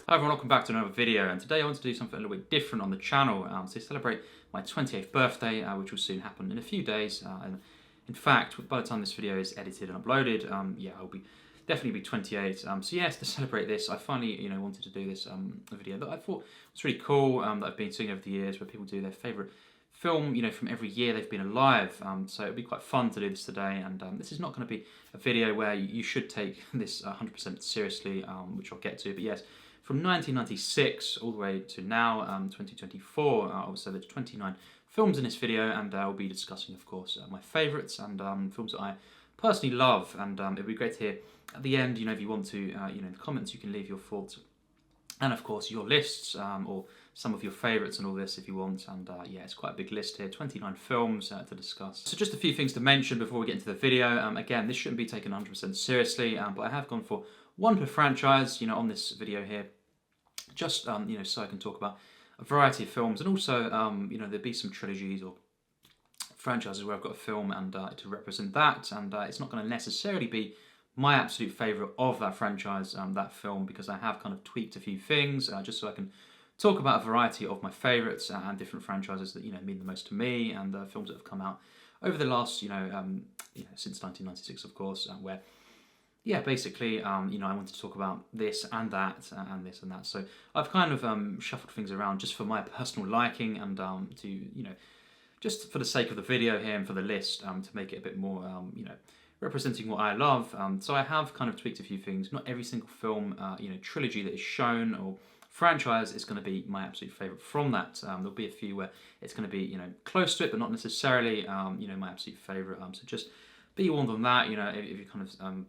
Hi everyone, welcome back to another video, and today I want to do something a little bit different on the channel to celebrate my 28th birthday, which will soon happen in a few days. And in fact, by the time this video is edited and uploaded, yeah, I'll definitely be 28. So yes, to celebrate this, I finally wanted to do this video that I thought was really cool, that I've been seeing over the years, where people do their favourite film, from every year they've been alive. So it'll be quite fun to do this today, and this is not going to be a video where you should take this 100% seriously, which I'll get to, but yes. From 1996 all the way to now, 2024, obviously there's 29 films in this video, and I'll be discussing, of course, my favourites and films that I personally love. And it'd be great to hear at the end, if you want to, in the comments you can leave your thoughts, and of course your lists, or some of your favourites and all this if you want. And yeah, it's quite a big list here, 29 films to discuss. So just a few things to mention before we get into the video. Again, this shouldn't be taken 100% seriously, but I have gone for one per franchise, on this video here. Just so I can talk about a variety of films, and also there'll be some trilogies or franchises where I've got a film and to represent that, and it's not going to necessarily be my absolute favourite of that franchise, that film, because I have kind of tweaked a few things just so I can talk about a variety of my favourites and different franchises that mean the most to me, and films that have come out over the last since 1996, of course, where. Yeah, basically, I wanted to talk about this and that and this and that. So I've kind of shuffled things around just for my personal liking, and to just for the sake of the video here and for the list, to make it a bit more representing what I love. So I have kind of tweaked a few things. Not every single film trilogy that is shown or franchise is going to be my absolute favourite from that. There'll be a few where it's going to be close to it, but not necessarily my absolute favourite. So just be warned on that. If you kind of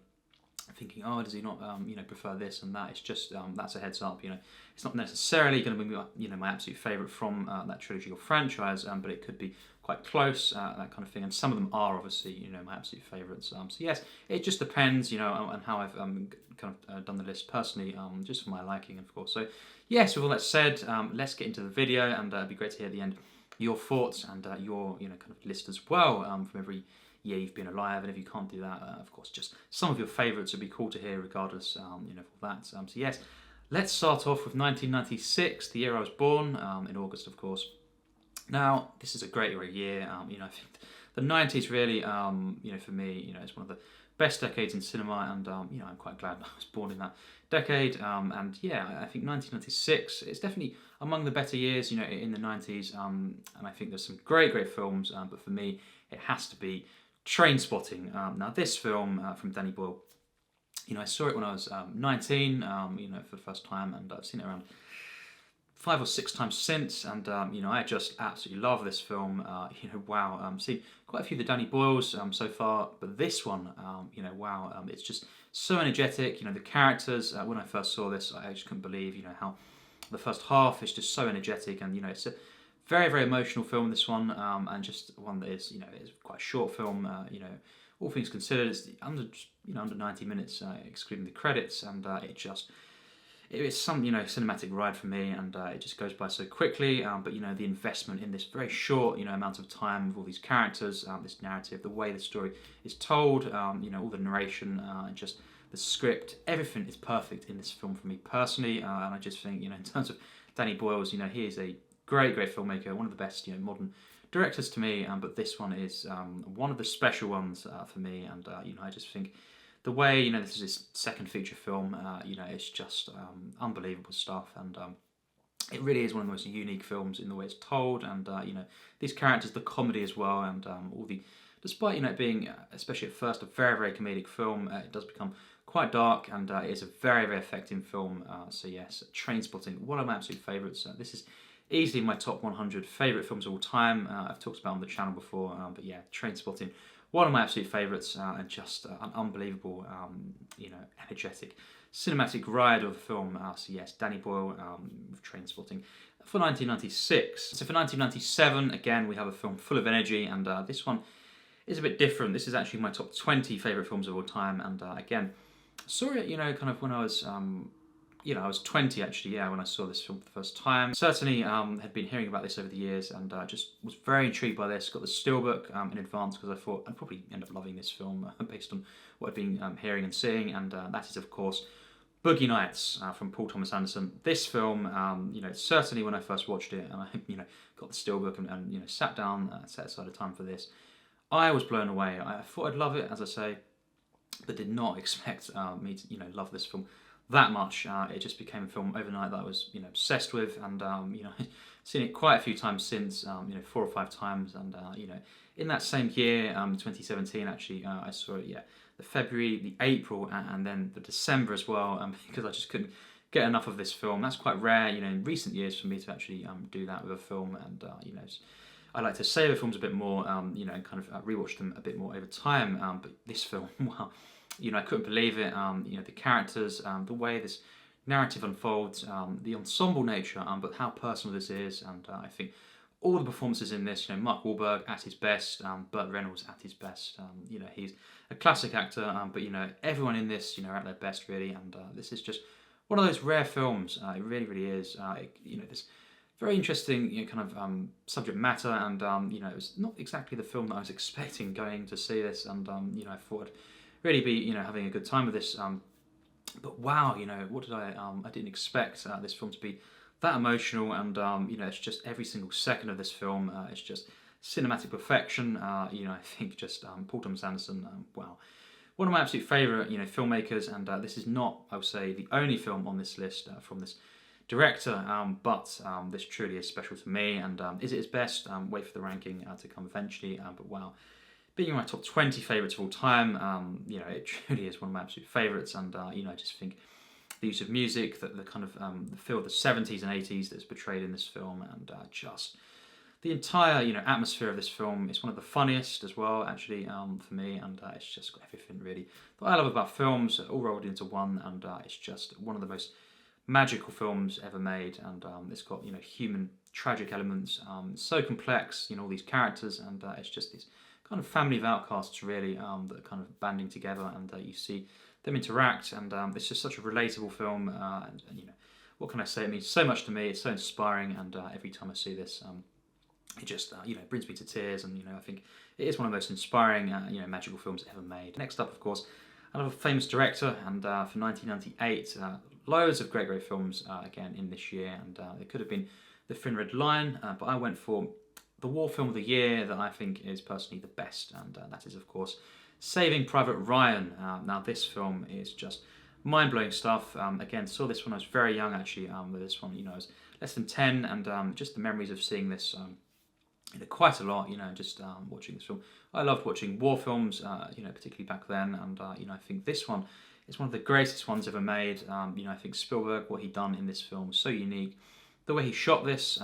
thinking, oh, does he not, prefer this and that? It's just that's a heads up. It's not necessarily going to be, my absolute favourite from that trilogy or franchise, but it could be quite close, that kind of thing. And some of them are obviously, my absolute favourites. So yes, it just depends, on how I've kind of done the list personally, just for my liking, of course. So yes, with all that said, let's get into the video, and it'd be great to hear at the end your thoughts and your, kind of list as well, from every year you've been alive. And if you can't do that, of course, just some of your favourites would be cool to hear regardless, of all that. So yes, let's start off with 1996, the year I was born, in August, of course. Now, this is a great year. I think the 90s really, for me, it's one of the best decades in cinema, and I'm quite glad I was born in that decade. And yeah, I think 1996 is definitely among the better years, in the 90s. And I think there's some great films, but for me, it has to be Trainspotting. Now this film from Danny Boyle, I saw it when I was 19, for the first time, and I've seen it around 5 or 6 times since, and I just absolutely love this film. Wow, seen quite a few of the Danny Boyles so far, but this one, wow, it's just so energetic. The characters, when I first saw this, I just couldn't believe, how the first half is just so energetic, and it's a very emotional film, this one, and just one that is, is quite a short film. All things considered, it's under 90 minutes, excluding the credits, and it's some cinematic ride for me, and it just goes by so quickly. But the investment in this very short amount of time with all these characters, this narrative, the way the story is told, all the narration, just the script, everything is perfect in this film for me personally. And I just think in terms of Danny Boyles, he is a great filmmaker, one of the best modern directors to me, but this one is one of the special ones for me, and I just think the way this is his second feature film, it's just unbelievable stuff, and it really is one of the most unique films in the way it's told, and these characters, the comedy as well, and all the, despite it being especially at first a very comedic film, it does become quite dark, and it is a very effective film. So yes, Trainspotting, one of my absolute favourites. This is easily my top 100 favourite films of all time. I've talked about on the channel before, but yeah, Trainspotting, one of my absolute favourites, and just an unbelievable, energetic, cinematic ride of the film. So yes, Danny Boyle with Trainspotting for 1996. So for 1997, again, we have a film full of energy, and this one is a bit different. This is actually my top 20 favourite films of all time, and again, saw it, kind of when I was I was 20 actually, yeah, when I saw this film for the first time. Certainly had been hearing about this over the years, and just was very intrigued by this. Got the steelbook in advance because I thought I'd probably end up loving this film based on what I've been hearing and seeing, and that is of course Boogie Nights from Paul Thomas Anderson. This film, certainly when I first watched it, and I, got the steelbook and sat down, set aside a time for this, I was blown away. I thought I'd love it, as I say, but did not expect me to, love this film that much. It just became a film overnight that I was, obsessed with, and seen it quite a few times since, 4 or 5 times, and in that same year, 2017, actually, I saw it, the February, the April, and then the December as well, because I just couldn't get enough of this film. That's quite rare, in recent years for me to actually do that with a film, and I like to savor films a bit more, and kind of rewatch them a bit more over time. But this film, wow, I couldn't believe it. The characters, the way this narrative unfolds, the ensemble nature, but how personal this is, and I think all the performances in this, Mark Wahlberg at his best, Burt Reynolds at his best. He's a classic actor, but everyone in this, are at their best really, and this is just one of those rare films. It really, really is. This very interesting, kind of subject matter, and it was not exactly the film that I was expecting going to see this, and I thought I'd really be, having a good time with this. But wow, what did I didn't expect this film to be that emotional, and it's just every single second of this film, it's just cinematic perfection. I think just Paul Thomas Anderson, wow, one of my absolute favourite, filmmakers, and this is not, I would say, the only film on this list from this director, but this truly is special to me, and is it his best? Wait for the ranking to come eventually, but wow, being in my top 20 favourites of all time, it truly is one of my absolute favourites, and I just think the use of music, the kind of the feel of the 70s and 80s that's portrayed in this film, and just the entire atmosphere of this film is one of the funniest as well, actually, for me, and it's just got everything really that I love about films all rolled into one, and it's just one of the most magical films ever made, and it's got human tragic elements, so complex, all these characters, and it's just these kind of family of outcasts really that are kind of banding together, and you see them interact, and it's just such a relatable film, and what can I say, it means so much to me, it's so inspiring, and every time I see this, it just brings me to tears, and I think it is one of the most inspiring magical films ever made. Next up, of course, another famous director, and for 1998, loads of great films again in this year, and it could have been The Thin Red Line, but I went for the war film of the year that I think is personally the best, and that is, of course, Saving Private Ryan. Now this film is just mind-blowing stuff. Again, saw this when I was very young, actually. With this one, I was less than 10, and just the memories of seeing this quite a lot. Just watching this film. I loved watching war films, particularly back then, and I think this one is one of the greatest ones ever made. I think Spielberg, what he'd done in this film was so unique. The way he shot this,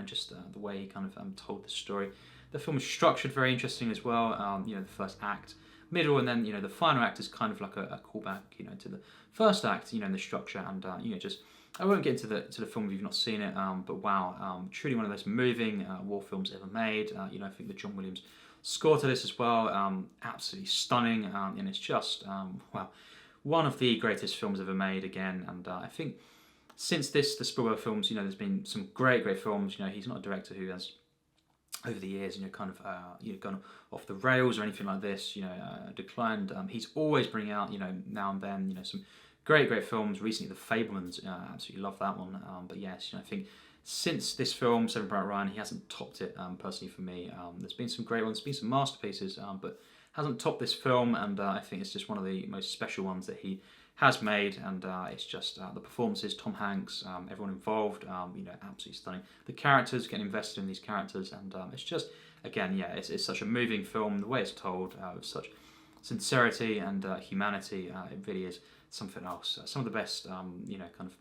just the way he kind of told the story. The film is structured very interesting as well. The first act, middle, and then the final act is kind of like a callback, to the first act, in the structure, and just I won't get into the film if you've not seen it, but wow, truly one of those moving war films ever made. I think the John Williams score to this as well, absolutely stunning, and it's just wow, one of the greatest films ever made again, and I think since the Spielberg films, there's been some great films. He's not a director who has over the years, kind of gone off the rails or anything like this, declined. He's always bringing out, now and then, some great films. Recently, The Fabelmans, absolutely love that one. But yes, I think since this film, Saving Private Ryan, he hasn't topped it personally for me. There's been some great ones, been some masterpieces, but hasn't topped this film, and I think it's just one of the most special ones that he has made, and it's just the performances, Tom Hanks, everyone involved, absolutely stunning. The characters, getting invested in these characters, and it's just, again, it's such a moving film. The way it's told with such sincerity and humanity, it really is something else. Some of the best, kind of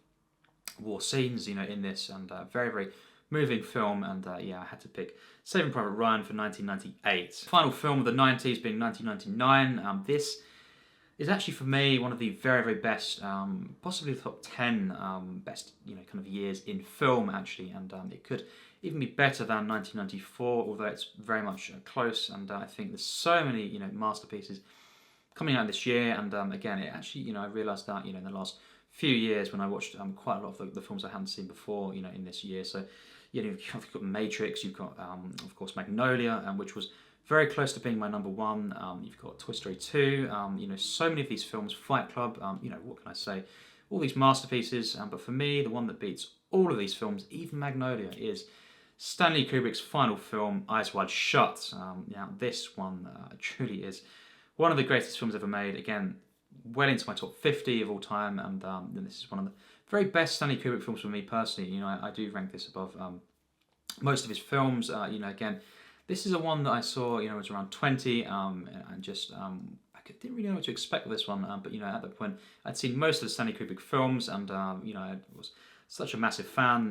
war scenes, in this, and very moving film, and I had to pick Saving Private Ryan for 1998. Final film of the 90s being 1999. This is actually for me one of the very best, possibly the top 10 best kind of years in film, actually, and it could even be better than 1994, although it's very much close, and I think there's so many masterpieces coming out this year, and again, it actually I realised that in the last few years when I watched quite a lot of the films I hadn't seen before in this year. So you've got Matrix, you've got of course Magnolia, which was very close to being my number one. You've got Toy Story 2, so many of these films, Fight Club, what can I say? all these masterpieces, but for me, the one that beats all of these films, even Magnolia, is Stanley Kubrick's final film, Eyes Wide Shut. Now, this one truly is one of the greatest films ever made. Again, well into my top 50 of all time, and this is one of the very best Stanley Kubrick films for me personally. You know, I do rank this above most of his films. You know, again, this is a one that I saw, you know, I was around 20, and just didn't really know what to expect with this one. But you know, at that point, I'd seen most of the Stanley Kubrick films, and you know, I was such a massive fan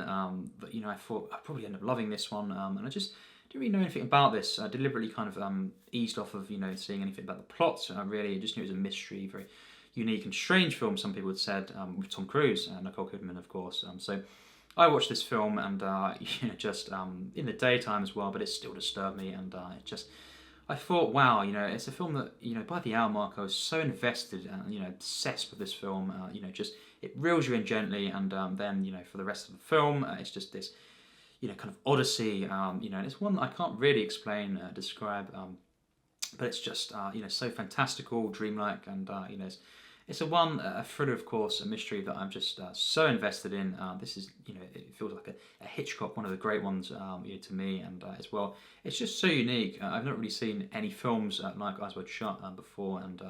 that, you know, I thought I'd probably end up loving this one, and I just didn't really know anything about this. I deliberately kind of eased off of, you know, seeing anything about the plot. Really, I just knew it was a mystery, very unique and strange film, some people had said, with Tom Cruise and Nicole Kidman, of course. So I watched this film, and you know, just in the daytime as well, but it still disturbed me, and I thought, wow, you know, it's a film that, you know, by the hour mark, I was so invested and, you know, obsessed with this film. You know, just it reels you in gently, and then, you know, for the rest of the film, it's just this, you know, kind of odyssey. You know, and it's one that I can't really explain, describe, but it's just, you know, so fantastical, dreamlike, and you know, it's a thriller, of course, a mystery that I'm just so invested in. This is, you know, it feels like a Hitchcock, one of the great ones, you know, to me, and as well, it's just so unique. I've not really seen any films like Eyes Wide Shut before, and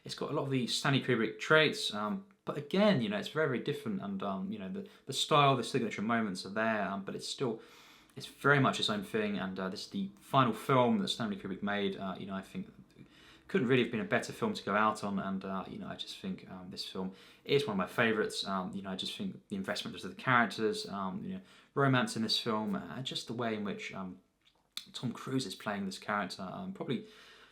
it's got a lot of the Stanley Kubrick traits, but again, you know, it's very, very different, and you know, the style, the signature moments are there, but it's very much its own thing, and this is the final film that Stanley Kubrick made. You know, I think couldn't really have been a better film to go out on, and you know, I just think this film is one of my favourites. You know, I just think the investment into the characters, you know, romance in this film, and just the way in which Tom Cruise is playing this character. Probably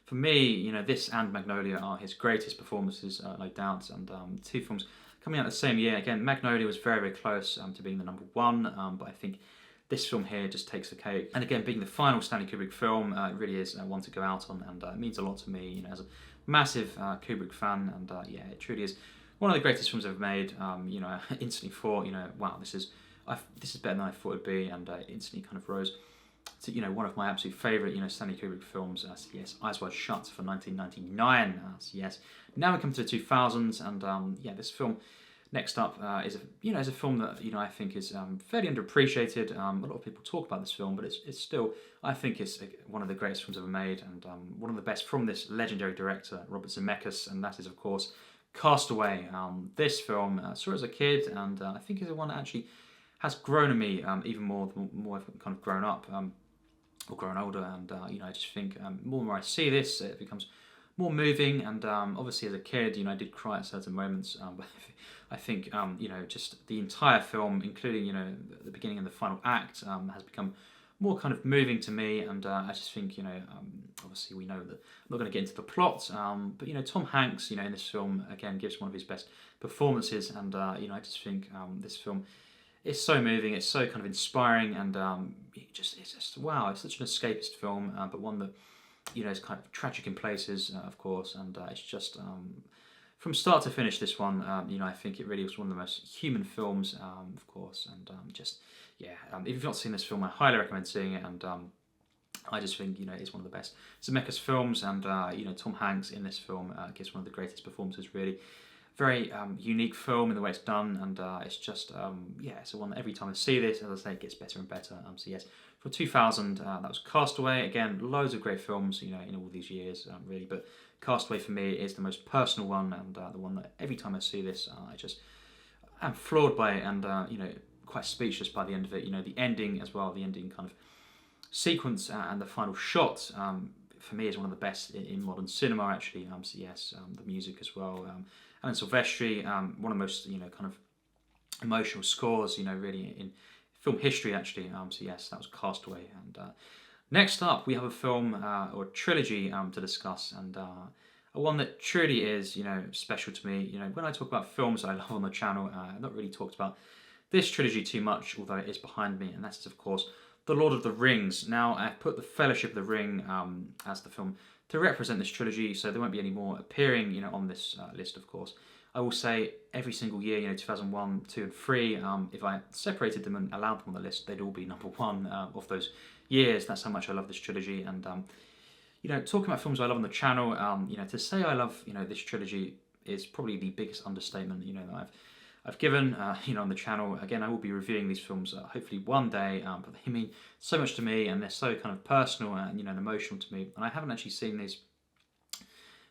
for me, you know, this and Magnolia are his greatest performances, no doubt. And two films coming out the same year. Again, Magnolia was very, very close to being the number one, but I think this film here just takes the cake. And again, being the final Stanley Kubrick film, it really is one to go out on, and it means a lot to me, you know, as a massive Kubrick fan. And yeah, it truly is one of the greatest films ever made. You know, I instantly thought, you know, wow, this is better than I thought it'd be, and instantly kind of rose to, you know, one of my absolute favourite, you know, Stanley Kubrick films. So yes, Eyes Wide Shut for 1999. So yes, now we come to the 2000s, and yeah, this film. Next up is a film that, you know, I think is fairly underappreciated. A lot of people talk about this film, but it's still, I think it's one of the greatest films ever made, and one of the best from this legendary director Robert Zemeckis, and that is, of course, Cast Away. This film I saw as a kid, and I think is one that actually has grown on me even more the more I've kind of grown up or grown older, and you know, I just think more and more I see this, it becomes more moving, and obviously as a kid, you know, I did cry at certain moments, but I think, you know, just the entire film, including, you know, the beginning and the final act, has become more kind of moving to me, and I just think, you know, obviously we know that I'm not going to get into the plot, but, you know, Tom Hanks, you know, in this film, again, gives one of his best performances, and, you know, I just think this film is so moving, it's so kind of inspiring, and it's just, wow, it's such an escapist film, but one that, you know, it's kind of tragic in places, of course, and it's just from start to finish. This one, you know, I think it really was one of the most human films, of course, and just yeah. If you've not seen this film, I highly recommend seeing it, and I just think, you know, it's one of the best Zemeckis films, and you know, Tom Hanks in this film gives one of the greatest performances. Really, very unique film in the way it's done, and it's just yeah, it's the one that every time I see this, as I say, it gets better and better. So yes. For 2000, that was Cast Away. Again, loads of great films, you know, in all these years, really. But Cast Away for me is the most personal one, and the one that every time I see this, I'm floored by it, and you know, quite speechless by the end of it. You know, the ending as well, the ending kind of sequence and the final shot, for me is one of the best in modern cinema, actually. So yes, the music as well. Alan Silvestri, one of the most, you know, kind of emotional scores, you know, really in film history, actually. So yes, that was Cast Away. And next up, we have a film or a trilogy to discuss, and one that truly is, you know, special to me. You know, when I talk about films I love on the channel, I've not really talked about this trilogy too much, although it is behind me, and that's, of course, The Lord of the Rings. Now, I've put The Fellowship of the Ring as the film to represent this trilogy, so there won't be any more appearing, you know, on this list, of course. I will say every single year, you know, 2001, 2 and 3, if I separated them and allowed them on the list, they'd all be number one of those years. That's how much I love this trilogy. And, you know, talking about films I love on the channel, you know, to say I love, you know, this trilogy is probably the biggest understatement, that I've given, on the channel. Again, I will be reviewing these films hopefully one day, but they mean so much to me, and they're so kind of personal and, and emotional to me. And I haven't actually seen these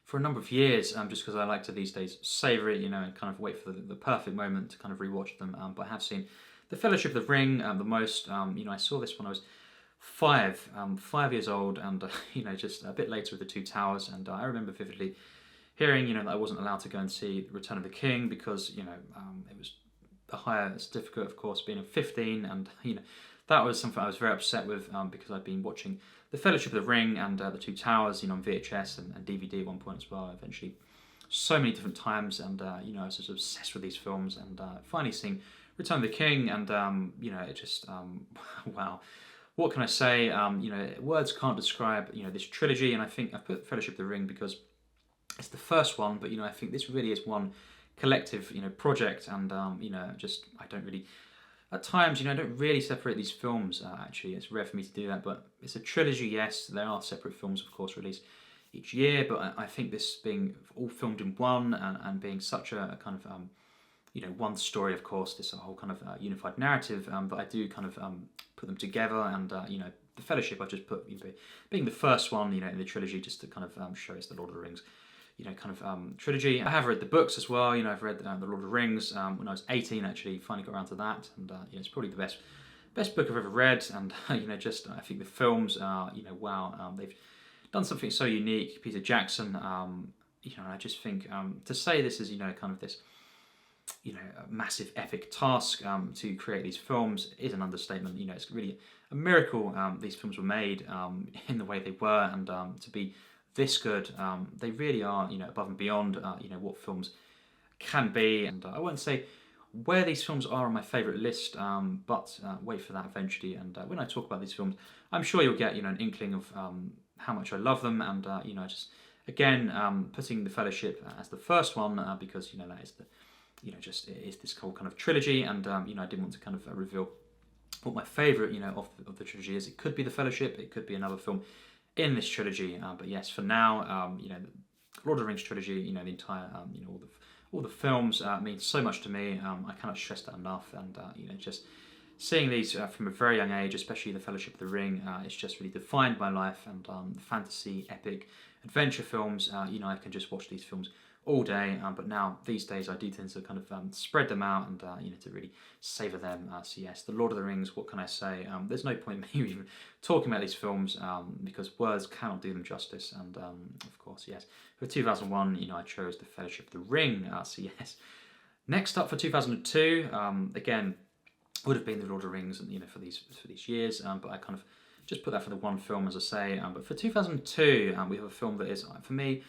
for a number of years, just because I like to these days savour it, and kind of wait for the perfect moment to kind of rewatch them. But I have seen The Fellowship of the Ring the most. I saw this when I was 5 years old, and just a bit later with The Two Towers. And I remember vividly hearing, that I wasn't allowed to go and see Return of the King because, it was a higher certificate, of course, being 15, and that was something I was very upset with because I'd been watching The Fellowship of the Ring and The Two Towers, on VHS and DVD at one point as well. Eventually, so many different times, and I was just obsessed with these films, and finally seeing Return of the King, and it just wow. What can I say? Words can't describe this trilogy, and I think I've put Fellowship of the Ring because it's the first one, but I think this really is one collective project, and just I don't really, at times I don't really separate these films. Actually, it's rare for me to do that, but it's a trilogy. Yes, there are separate films, of course, released each year, but I think this being all filmed in one, and being such a kind of one story, of course, this whole kind of unified narrative, that I do kind of put them together, and The Fellowship I just put being the first one in the trilogy, just to kind of show it's the Lord of the Rings trilogy. I have read the books as well. I've read the Lord of the Rings when I was 18. Actually, finally got around to that, and it's probably the best book I've ever read. And just I think the films are wow. They've done something so unique. Peter Jackson. I just think to say this is kind of this a massive epic task to create these films is an understatement. It's really a miracle these films were made in the way they were, and to be this good. They really are above and beyond what films can be. And I won't say where these films are on my favourite list, but wait for that eventually. And when I talk about these films, I'm sure you'll get an inkling of how much I love them. And just again putting The Fellowship as the first one because that is the just it is this whole kind of trilogy. And I didn't want to kind of reveal what my favourite of the trilogy is. It could be The Fellowship, it could be another film in this trilogy, but yes, for now, the Lord of the Rings trilogy, the entire, all the films mean so much to me. I cannot stress that enough, and just seeing these from a very young age, especially The Fellowship of the Ring, it's just really defined my life. And the fantasy, epic, adventure films, I can just watch these films all day, but now these days I do tend to kind of spread them out and to really savour them. So yes, The Lord of the Rings, what can I say? There's no point in me even talking about these films because words cannot do them justice. And of course, yes, for 2001, I chose The Fellowship of the Ring. So yes, next up for 2002, again, would have been The Lord of the Rings, and for these years, but I kind of just put that for the one film, as I say. But for 2002, we have a film that is, for me,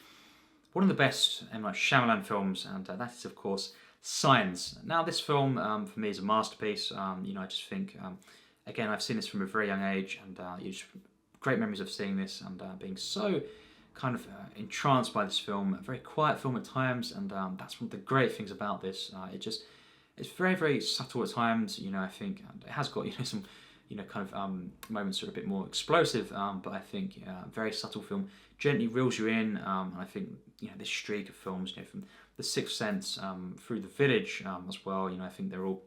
one of the best M. Night Shyamalan films, and that is, of course, Signs. Now, this film, for me, is a masterpiece. I just think, again, I've seen this from a very young age, and just great memories of seeing this and being so kind of entranced by this film. A very quiet film at times, and that's one of the great things about this. It's very, very subtle at times. I think it has got some kind of moments that are a bit more explosive, but I think very subtle film, gently reels you in, and I think this streak of films, from The Sixth Sense through The Village as well, I think they're all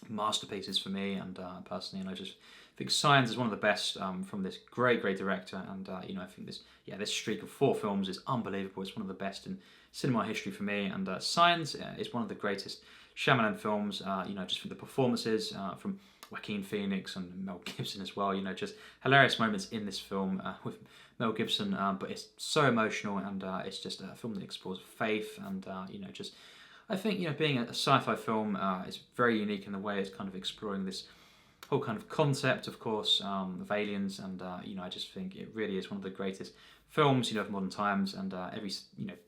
masterpieces for me, and personally, and I just think Signs is one of the best from this great director, and I think this streak of 4 films is unbelievable. It's one of the best in cinema history for me, and Signs is one of the greatest Shyamalan films. Just for the performances from Joaquin Phoenix and Mel Gibson as well. Just hilarious moments in this film with Mel Gibson, but it's so emotional, and it's just a film that explores faith, and just I think being a sci-fi film is very unique in the way it's kind of exploring this whole kind of concept, of course, of aliens, and I just think it really is one of the greatest films of modern times, and every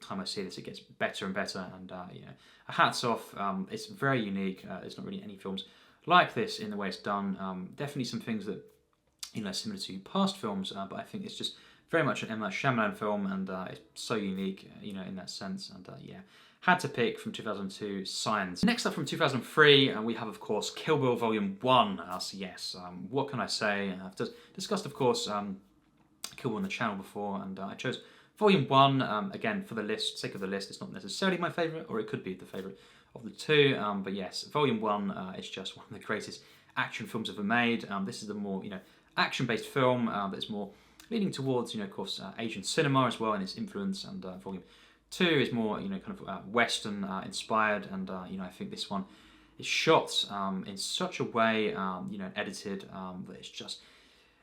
time I see this, it gets better and better, and a hats off. It's very unique. There's not really any films like this in the way it's done. Definitely some things that similar to past films, but I think it's just very much an M. Night Shyamalan film, and it's so unique in that sense. And had to pick from 2002 Signs. Next up from 2003, we have, of course, Kill Bill Volume 1. So yes, what can I say? I've discussed, of course, Kill Bill on the channel before, and I chose Volume 1, again, for the sake of the list, it's not necessarily my favourite, or it could be the favourite of the two, but yes, Volume 1 is just one of the greatest action films ever made. This is a more, action-based film that's more leaning towards, of course, Asian cinema as well and its influence, and Volume 2 is more, kind of Western inspired, and, I think this one is shot in such a way, edited, that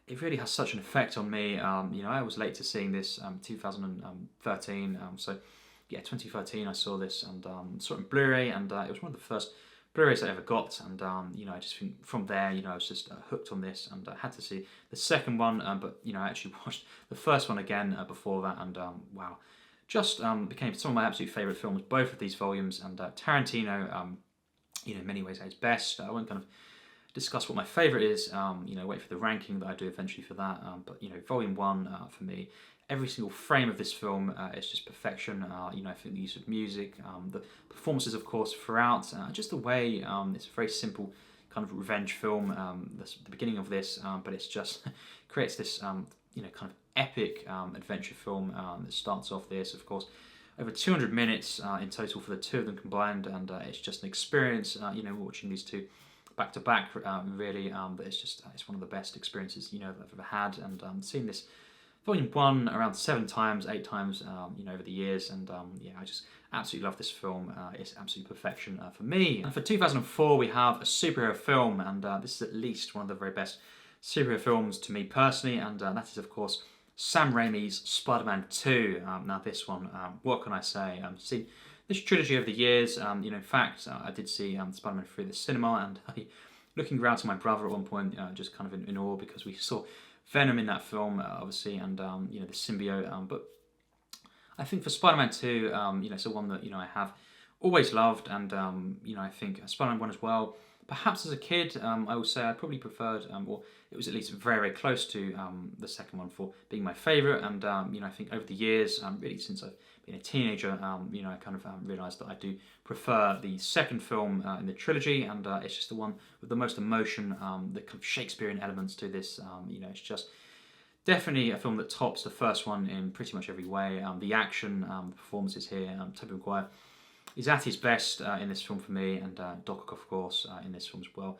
it really has such an effect on me. I was late to seeing this, 2013, so yeah, 2013 I saw this, and saw it in Blu-ray, and it was one of the first Blu-rays I ever got, and I just think from there, I was just hooked on this, and I had to see the second one, but I actually watched the first one again before that, and wow, just became some of my absolute favourite films, both of these volumes, and Tarantino, in many ways at his best. I won't kind of discuss what my favourite is, wait for the ranking that I do eventually for that, but Volume 1 for me, every single frame of this film is just perfection. I think the use of music, the performances of course throughout, just the way it's a very simple kind of revenge film, the beginning of this, but it's just creates this kind of epic adventure film that starts off this, of course, over 200 minutes in total for the two of them combined, and it's just an experience, watching these two back to back, really, but it's one of the best experiences that I've ever had, and seen this Volume 1 around 7 times, 8 times, over the years, and I just absolutely love this film. It's absolute perfection for me. And for 2004 we have a superhero film, and this is at least one of the very best superhero films to me personally, and that is of course Sam Raimi's Spider-Man 2. Now this one, what can I say? I've seen this trilogy over the years. In fact, I did see Spider-Man 3 at the cinema, and looking around to my brother at one point, just kind of in awe, because we saw Venom in that film, obviously, and the symbiote. But I think for Spider-Man 2, it's the one that I have always loved, and I think Spider-Man 1 as well. Perhaps as a kid, I will say I probably preferred, or it was at least very, very close to the second one for being my favourite. And I think over the years, really since I've been a teenager, I kind of realised that I do prefer the second film in the trilogy, and it's just the one with the most emotion, the kind of Shakespearean elements to this. It's just definitely a film that tops the first one in pretty much every way. The action, the performances here, Tobey Maguire is at his best in this film for me, and Doc Ock, of course, in this film as well.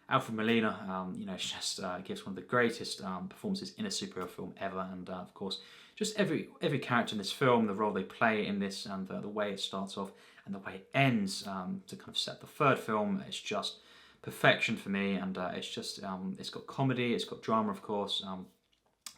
Alfred Molina, it's just gives one of the greatest performances in a superhero film ever, and of course, just every character in this film, the role they play in this, and the way it starts off and the way it ends to kind of set the third film, it's just perfection for me, and it's just it's got comedy, it's got drama, of course,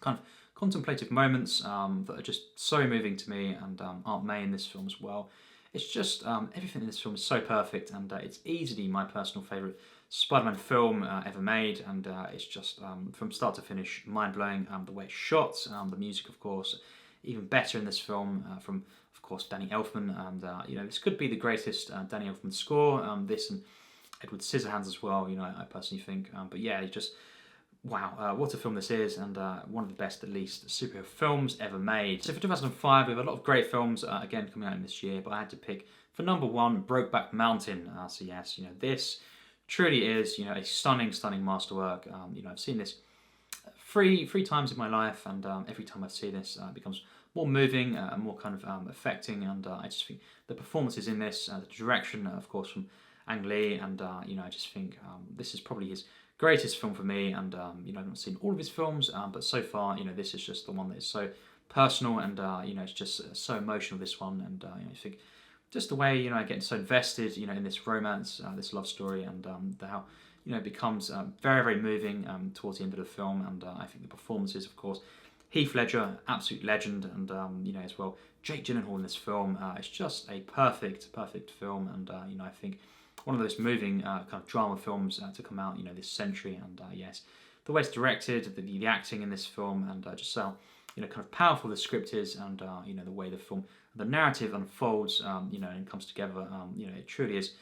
kind of contemplative moments that are just so moving to me, and Aunt May in this film as well. It's just, everything in this film is so perfect, and it's easily my personal favourite Spider-Man film ever made, and it's just, from start to finish, mind-blowing. The way it's shot, the music, of course, even better in this film, from, of course, Danny Elfman, and, this could be the greatest Danny Elfman score, this and Edward Scissorhands as well, I personally think, but yeah, just... Wow, what a film this is, and one of the best, at least, superhero films ever made. So for 2005, we have a lot of great films, again, coming out in this year, but I had to pick, for number 1, Brokeback Mountain. So yes, this truly is, a stunning, stunning masterwork. I've seen this three times in my life, and every time I see this, it becomes more moving, more kind of affecting, and I just think the performances in this, the direction, of course, from Ang Lee, and I just think this is probably his greatest film for me, and I've not seen all of his films, but so far, this is just the one that is so personal, and it's just so emotional, this one, and I think just the way I get so invested, in this romance, this love story, and how it becomes very, very moving towards the end of the film, and I think the performances, of course, Heath Ledger, absolute legend, and as well Jake Gyllenhaal in this film. It's just a perfect film, and I think one of those moving kind of drama films to come out, this century. And yes, the way it's directed, the acting in this film, and just how kind of powerful the script is, and the way the narrative unfolds, and comes together. It truly is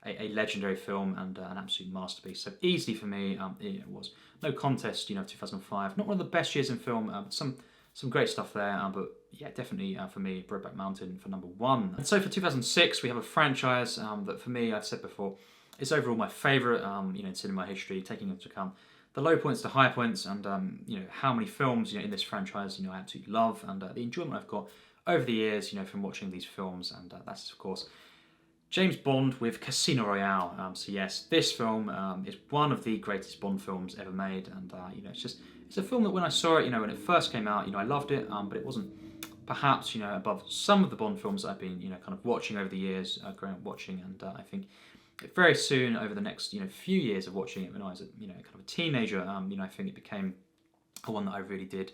a legendary film, and an absolute masterpiece. So easily for me, it was no contest. 2005, not one of the best years in film, but some great stuff there, but yeah, definitely for me, Brokeback Mountain for number 1. And so for 2006, we have a franchise that for me, I've said before, is overall my favourite, in cinema history, taking into account the low points, the high points, and how many films in this franchise I absolutely love, and the enjoyment I've got over the years, from watching these films, and that's of course James Bond with Casino Royale. So yes, this film is one of the greatest Bond films ever made, and it's a film that when I saw it, when it first came out, I loved it, but it wasn't perhaps above some of the Bond films that I've been kind of watching over the years, growing up watching, and I think very soon over the next few years of watching it when I was kind of a teenager, I think it became one that I really did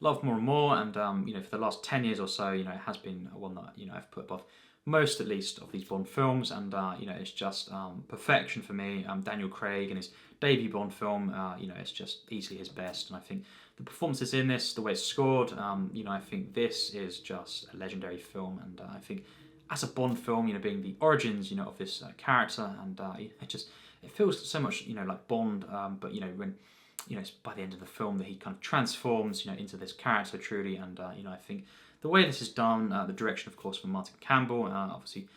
love more and more, and for the last 10 years or so, it has been one that I've put above most, at least, of these Bond films, and it's just perfection for me. Daniel Craig and his debut Bond film, it's just easily his best, and I think the performances in this, the way it's scored, I think this is just a legendary film, and I think as a Bond film, being the origins, of this character, and it feels so much, like Bond, but when it's by the end of the film that he kind of transforms, into this character truly, and I think the way this is done, the direction, of course, from Martin Campbell, obviously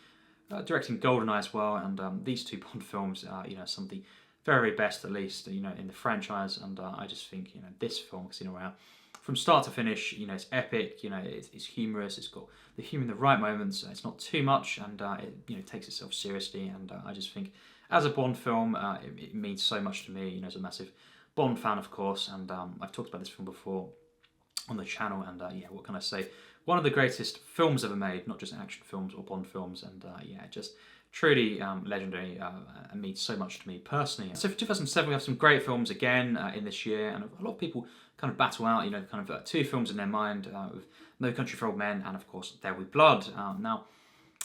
directing GoldenEye as well, and these two Bond films, some of the very best, at least, in the franchise, and I just think, this film, Casino Royale, from start to finish, it's epic, it's humorous, it's got the humour in the right moments, it's not too much, and it takes itself seriously, and I just think, as a Bond film, it means so much to me, as a massive Bond fan, of course, and I've talked about this film before on the channel, and what can I say? One of the greatest films ever made, not just action films or Bond films, and just truly legendary and means so much to me personally. So for 2007, we have some great films again in this year, and a lot of people kind of battle out, kind of two films in their mind with No Country for Old Men and, of course, There Will Be Blood. Now,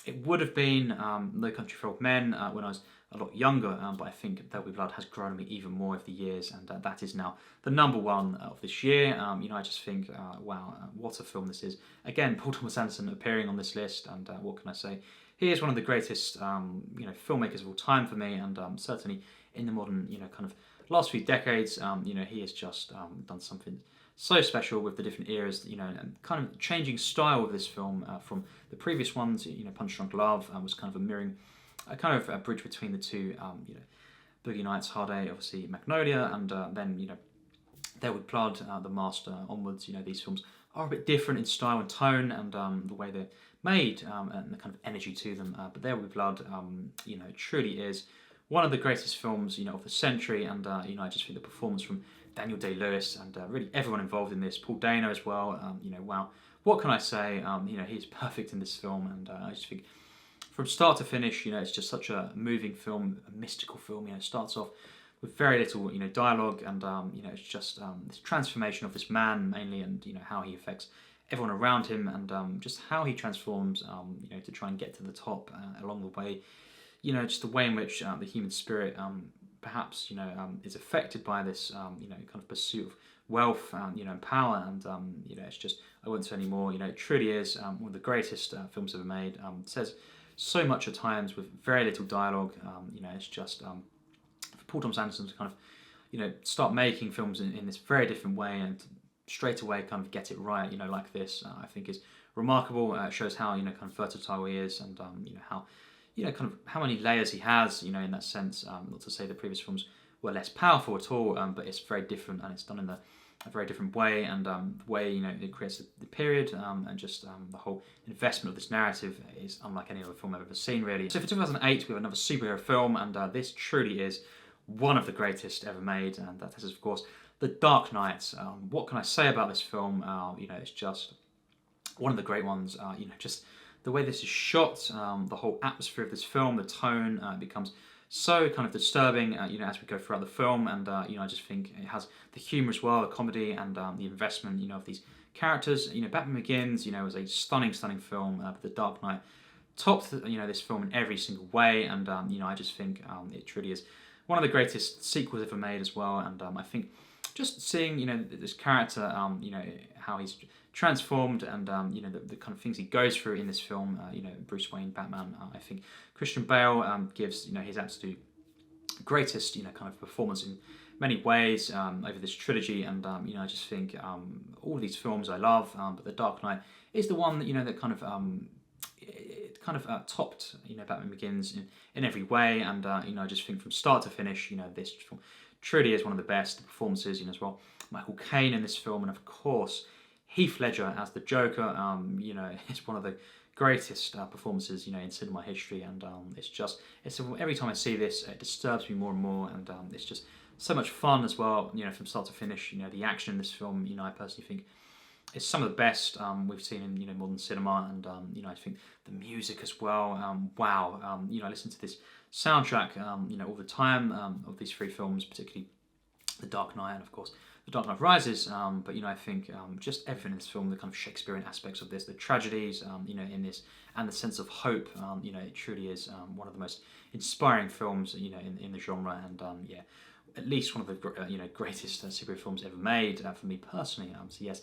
it would have been No Country for Old Men when I was a lot younger, but I think There Will Be Blood has grown on me even more over the years, and that is now the number one of this year. I just think, wow, what a film this is. Again, Paul Thomas Anderson appearing on this list, and what can I say? He is one of the greatest, filmmakers of all time for me, and certainly in the modern, kind of last few decades, he has just done something so special with the different eras, and kind of changing style of this film from the previous ones. Punch Drunk Love was kind of a mirroring, a kind of a bridge between the two. Boogie Nights, Hard Day, obviously Magnolia, and then There Will Be Blood, The Master onwards. These films are a bit different in style and tone, and the way they're made, and the kind of energy to them. But There Will Be Blood, truly is one of the greatest films, of the century, and I just think the performance from Daniel Day-Lewis and really everyone involved in this, Paul Dano as well. Wow, what can I say? He's perfect in this film, and I just think from start to finish, it's just such a moving film, a mystical film. It starts off with very little, dialogue, and it's just this transformation of this man mainly, and how he affects everyone around him, and just how he transforms, to try and get to the top along the way. Just the way in which the human spirit, perhaps, is affected by this, kind of pursuit of wealth, and power, and it's just, I won't say any more. It truly is one of the greatest films ever made. It says so much at times with very little dialogue. It's just for Paul Thomas Anderson to kind of, start making films in this very different way, and straight away kind of get it right, like this, I think is remarkable. It shows how, kind of versatile he is, and how, kind of how many layers he has, in that sense. Not to say the previous films were less powerful at all, but it's very different, and it's done in a very different way, and the way, it creates the period, and just the whole investment of this narrative is unlike any other film I've ever seen, really. So for 2008, we have another superhero film, and this truly is one of the greatest ever made, and that is, of course, The Dark Knight. What can I say about this film? It's just one of the great ones. Just the way this is shot, the whole atmosphere of this film, the tone becomes so kind of disturbing, as we go throughout the film, and I just think it has the humour as well, the comedy, and the investment, of these characters. Batman Begins, was a stunning film, but The Dark Knight topped, this film in every single way, and I just think it truly is one of the greatest sequels ever made as well, and I think just seeing, this character, how he's transformed, and the kind of things he goes through in this film, Bruce Wayne, Batman. I think Christian Bale gives, his absolute greatest, kind of performance in many ways over this trilogy, and I just think all of these films I love, but The Dark Knight is the one that, that kind of it kind of topped, Batman Begins in every way, and I just think from start to finish, this film truly is one of the best performances, as well. Michael Caine in this film, and of course, Heath Ledger as the Joker, you know, it's one of the greatest performances, you know, in cinema history, and every time I see this, it disturbs me more and more, and it's just so much fun as well, you know, from start to finish. You know, the action in this film, you know, I personally think it's some of the best we've seen in, you know, modern cinema, and you know, I think the music as well. Wow, you know, I listen to this soundtrack, you know, all the time of these three films, particularly The Dark Knight and of course The Dark Knight Rises. But you know, I think just everything in this film, the kind of Shakespearean aspects of this, the tragedies, you know, in this, and the sense of hope. You know, it truly is one of the most inspiring films, you know, in the genre, and yeah, at least one of the you know, greatest superhero films ever made for me personally. So yes.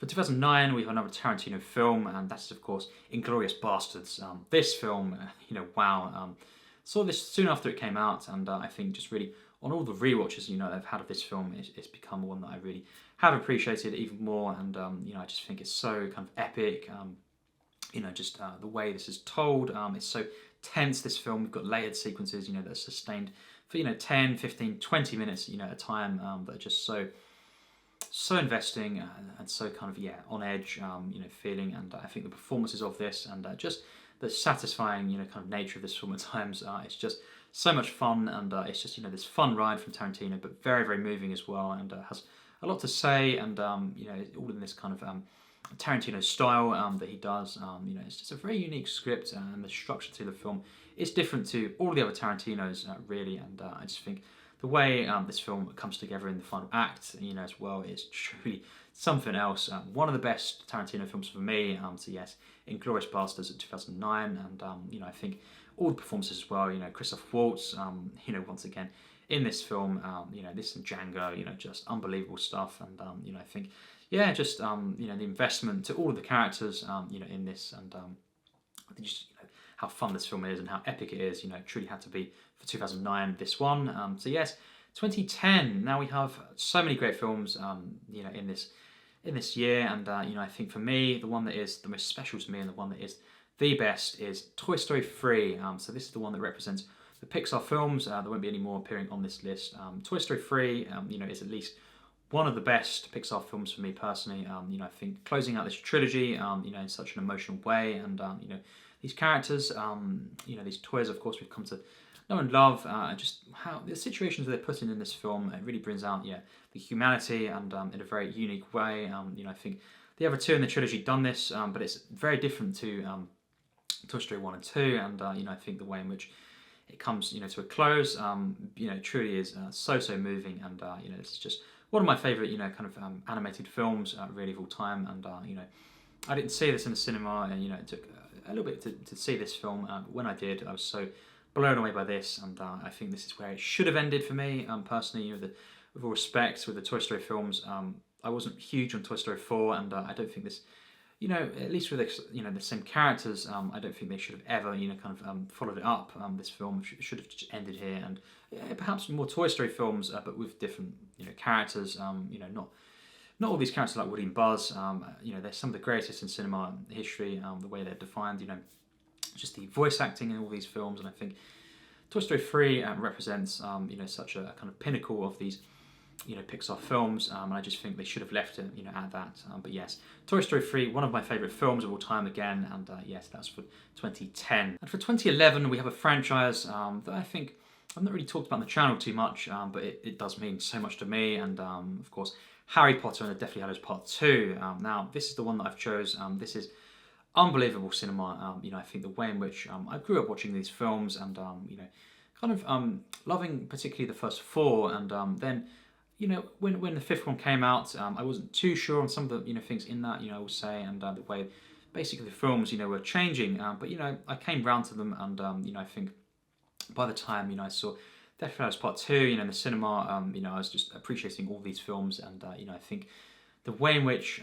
For 2009, we have another Tarantino film, and that's of course Inglourious Basterds. This film, you know, wow, saw this soon after it came out, and I think just really on all the rewatches, you know, I've had of this film, it's become one that I really have appreciated even more, and you know, I just think it's so kind of epic. You know, just the way this is told, it's so tense. This film, we've got layered sequences, you know, that are sustained for, you know, 10, 15, 20 minutes, you know, at a time, that are just so investing, and so kind of, yeah, on edge, you know, feeling. And I think the performances of this, and just the satisfying, you know, kind of nature of this film at times, it's just so much fun, and it's just, you know, this fun ride from Tarantino, but very, very moving as well, and has a lot to say, and you know, all in this kind of Tarantino style that he does. You know, it's just a very unique script, and the structure to the film is different to all the other Tarantino's, really, and I just think the way this film comes together in the final act, you know, as well, is truly something else. One of the best Tarantino films for me. So yes, Inglourious Basterds in 2009, and you know, I think all the performances as well. You know, Christoph Waltz, you know, once again in this film. You know, this and Django, you know, just unbelievable stuff. And you know, I think, yeah, just you know, the investment to all of the characters, you know, in this, and just, you know, how fun this film is and how epic it is. You know, it truly had to be for 2009. This one. So yes, 2010. Now we have so many great films. You know, in this year, and you know, I think for me, the one that is the most special to me, and the one that is the best, is Toy Story 3. So this is the one that represents the Pixar films. There won't be any more appearing on this list. Toy Story 3, you know, is at least one of the best Pixar films for me personally. You know, I think closing out this trilogy, you know, in such an emotional way, and you know, these characters, you know, these toys, of course, we've come to know and love, just how the situations they're put in this film, it really brings out, yeah, the humanity, and in a very unique way. You know, I think the other two in the trilogy done this, but it's very different to Toy Story 1 and 2, and you know, I think the way in which it comes, you know, to a close, you know, truly is so moving, and you know, it's just one of my favourite, you know, kind of animated films, really, of all time. And you know, I didn't see this in the cinema, and you know, it took a little bit to see this film. But when I did, I was so blown away by this, and I think this is where it should have ended for me, personally. You know, with all respect, with the Toy Story films, I wasn't huge on Toy Story 4, and I don't think this, you know, at least with, you know, the same characters, I don't think they should have ever, you know, kind of followed it up. This film should have just ended here, and perhaps more Toy Story films, but with different, you know, characters. You know, not all these characters like Woody and Buzz. You know, they're some of the greatest in cinema history. The way they're defined, you know, just the voice acting in all these films, and I think Toy Story 3 represents, you know, such a kind of pinnacle of these, you know, Pixar films, and I just think they should have left it, you know, at that. But yes, Toy Story 3, one of my favourite films of all time again, and yes, that's for 2010. And for 2011, we have a franchise that I think I've not really talked about on the channel too much, but it does mean so much to me, and of course, Harry Potter and the Deathly Hallows Part 2. Now, this is the one that I've chose. This is unbelievable cinema. You know, I think the way in which I grew up watching these films, and you know, kind of loving particularly the first four, and then, you know, when the fifth one came out, I wasn't too sure on some of the, you know, things in that, you know, I will say, and the way basically the films, you know, were changing. But you know, I came round to them, and you know, I think by the time, you know, I saw Deathly Hallows Part 2, you know, in the cinema, you know, I was just appreciating all these films, and you know, I think the way in which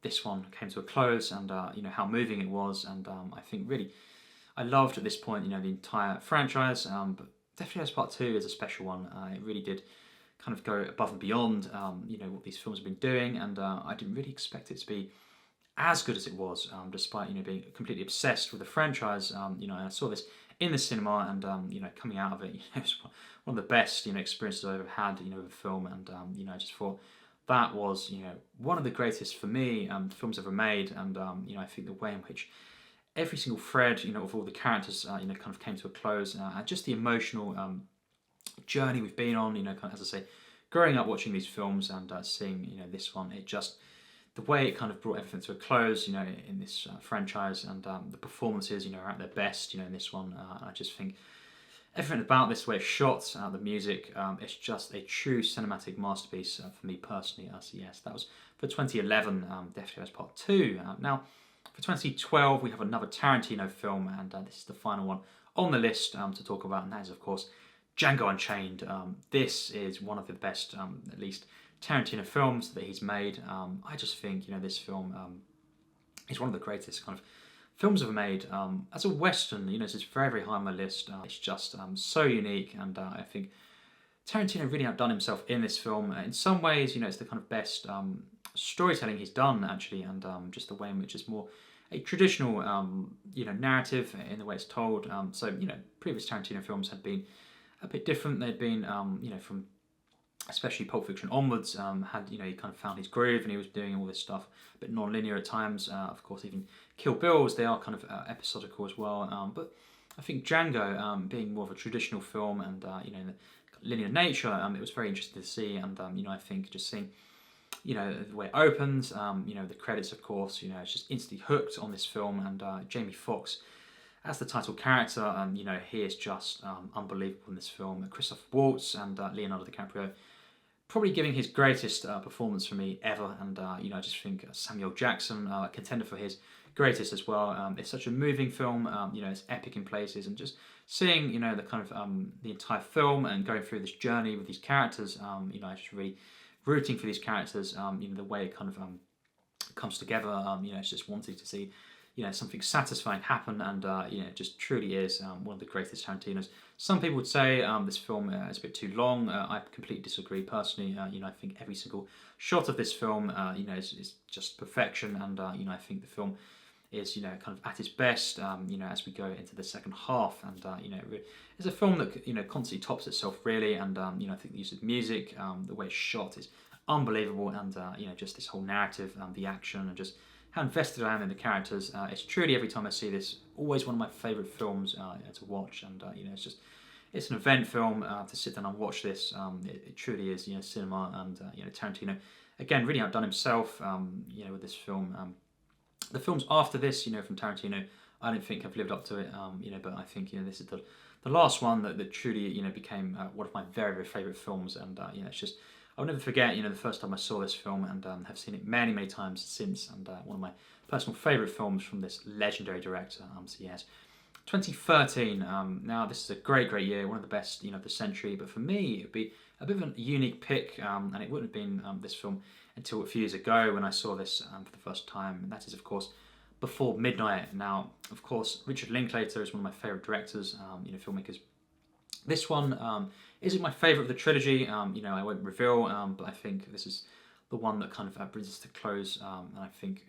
this one came to a close, and you know, how moving it was, and I think really I loved at this point, you know, the entire franchise. But Deathly Hallows Part 2 is a special one. It really did kind of go above and beyond, you know, what these films have been doing, and I didn't really expect it to be as good as it was, despite, you know, being completely obsessed with the franchise. You know, and I saw this in the cinema, and you know, coming out of it, you know, it's one of the best, you know, experiences I've ever had, you know, with a film, and you know, I just thought that was, one of the greatest for me films ever made, and I think the way in which every single thread, of all the characters, kind of came to a close, and just the emotional journey we've been on, kind of, as I say, growing up watching these films and seeing, this one, it just, the way it kind of brought everything to a close, in this franchise, and the performances, are at their best, in this one. I just think everything about this, way it's shot, the music, it's just a true cinematic masterpiece for me personally. So yes, that was for 2011, Death Race Part 2. Now, for 2012, we have another Tarantino film, and this is the final one on the list to talk about, and that is, of course, Django Unchained. This is one of the best, at least, Tarantino films that he's made. I just think, this film is one of the greatest kind of films ever made. As a Western, it's very, very high on my list. It's just so unique, and I think Tarantino really outdone himself in this film. In some ways, it's the kind of best storytelling he's done, actually, and just the way in which it's more a traditional, narrative in the way it's told. So, previous Tarantino films had been a bit different. They'd been, from especially Pulp Fiction onwards, had, he kind of found his groove, and he was doing all this stuff a bit non-linear at times. Of course, even Kill Bills, they are kind of episodical as well. But I think Django, being more of a traditional film, and, in the linear nature, it was very interesting to see. And, I think just seeing, the way it opens, the credits, of course, it's just instantly hooked on this film. And Jamie Foxx, as the title character, he is just unbelievable in this film. Christoph Waltz and Leonardo DiCaprio probably giving his greatest performance for me ever. And, I just think Samuel Jackson, contender for his greatest as well. It's such a moving film, it's epic in places, and just seeing, the kind of the entire film and going through this journey with these characters, I just really rooting for these characters, the way it kind of comes together, it's just wanting to see something satisfying happen, and it just truly is one of the greatest Tarantinos. Some people would say this film is a bit too long. I completely disagree personally. I think every single shot of this film, is just perfection, and I think the film is kind of at its best, as we go into the second half, and it's a film that constantly tops itself really, and I think the use of music, the way it's shot is unbelievable, and just this whole narrative, the action, and just how invested I am in the characters. It's truly, every time I see this, always one of my favourite films to watch, and it's an event film to sit down and watch this. It truly is cinema, and Tarantino again really outdone himself with this film. The films after this, from Tarantino, I don't think have lived up to it, but I think this is the last one that truly became one of my very, very favourite films, and it's just, I'll never forget, the first time I saw this film, and have seen it many, many times since, and one of my personal favourite films from this legendary director. So yes, 2013. Now this is a great, great year, one of the best, of the century. But for me, it'd be a bit of a unique pick, and it wouldn't have been this film until a few years ago when I saw this for the first time. And that is, of course, Before Midnight. Now, of course, Richard Linklater is one of my favourite directors, filmmakers. This one isn't my favourite of the trilogy. I won't reveal, but I think this is the one that kind of brings us to close. And I think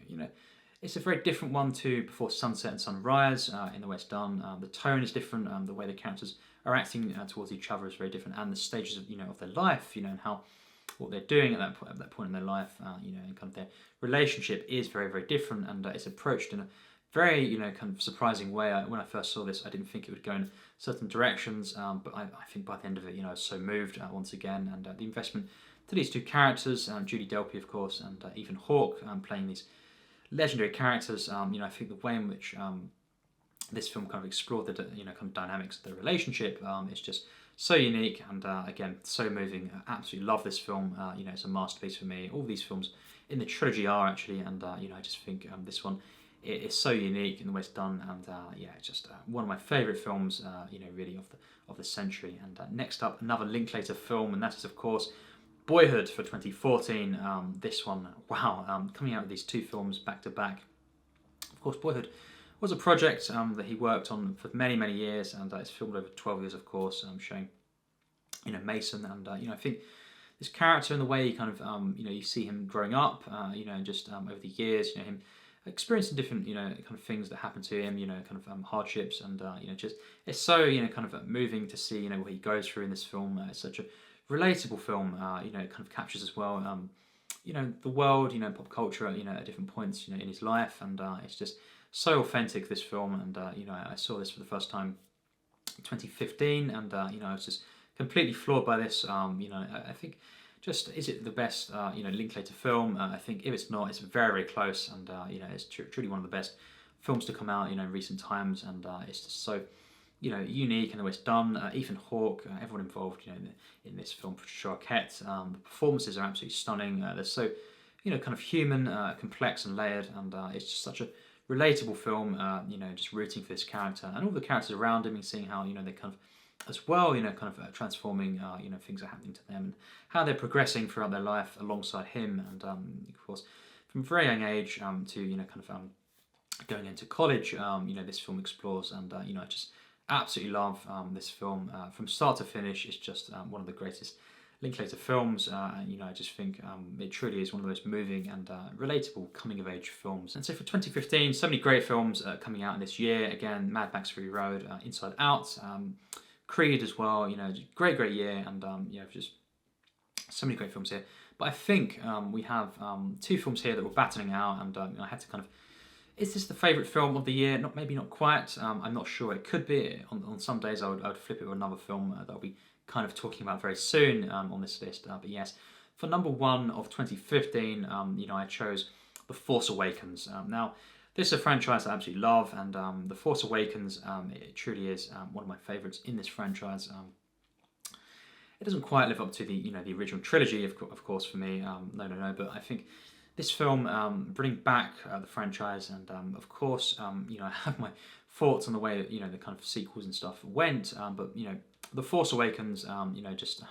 it's a very different one to Before Sunset and Sunrise in the way it's done. The tone is different. The way the characters are acting towards each other is very different, and the stages of their life, and how what they're doing at that point in their life, and kind of their relationship is very, very different, and it's approached in a very, kind of surprising way. When I first saw this, I didn't think it would go in certain directions, but I think by the end of it, I was so moved once again, and the investment to these two characters, Judy Delpy, of course, and Ethan Hawke, playing these legendary characters. I think the way in which this film kind of explored the kind of dynamics of their relationship is just so unique, and again, so moving. I absolutely love this film. It's a masterpiece for me. All these films in the trilogy are actually, and I just think this one is so unique in the way it's done, and it's just one of my favourite films, really of the century. And next up, another Linklater film, and that is, of course, Boyhood for 2014. This one, wow, coming out with these two films back to back. Of course, Boyhood was a project that he worked on for many, many years, and it's filmed over 12 years, of course, showing Mason, and I think this character and the way he kind of you see him growing up, and just over the years, him experiencing different kind of things that happen to him, kind of hardships, and just it's so kind of moving to see what he goes through in this film. It's such a relatable film. It kind of captures as well the world, pop culture, at different points, in his life, and it's just so authentic, this film. And I saw this for the first time in 2015, and I was just completely floored by this. I think, just, is it the best Linklater film? I think if it's not, it's very, very close, and it's truly one of the best films to come out in recent times, and it's just so unique in the way it's done. Ethan Hawke, everyone involved, in this film, Patricia Arquette, the performances are absolutely stunning. They're so, kind of human, complex and layered, and it's just such a relatable film. Just rooting for this character and all the characters around him, and seeing how they kind of, as well, transforming, things are happening to them, and how they're progressing throughout their life alongside him, and of course, from a very young age to going into college. This film explores, and I just absolutely love this film from start to finish. It's just one of the greatest Linklater films, and I just think it truly is one of the most moving and relatable coming-of-age films. And so for 2015, so many great films coming out in this year. Again, Mad Max Fury Road, Inside Out, Creed as well. Great year, and just so many great films here. But I think we have two films here that were battling out, and I had to kind of, is this the favourite film of the year? Maybe not quite. I'm not sure. It could be. On some days I would flip it with another film that I'll be kind of talking about very soon on this list. But yes, for number one of 2015, I chose The Force Awakens. Now, this is a franchise I absolutely love, and The Force Awakens, it truly is one of my favourites in this franchise. It doesn't quite live up to the original trilogy, of course, for me. No. But I think this film bring back the franchise, and of course, I have my thoughts on the way that the kind of sequels and stuff went. But The Force Awakens, just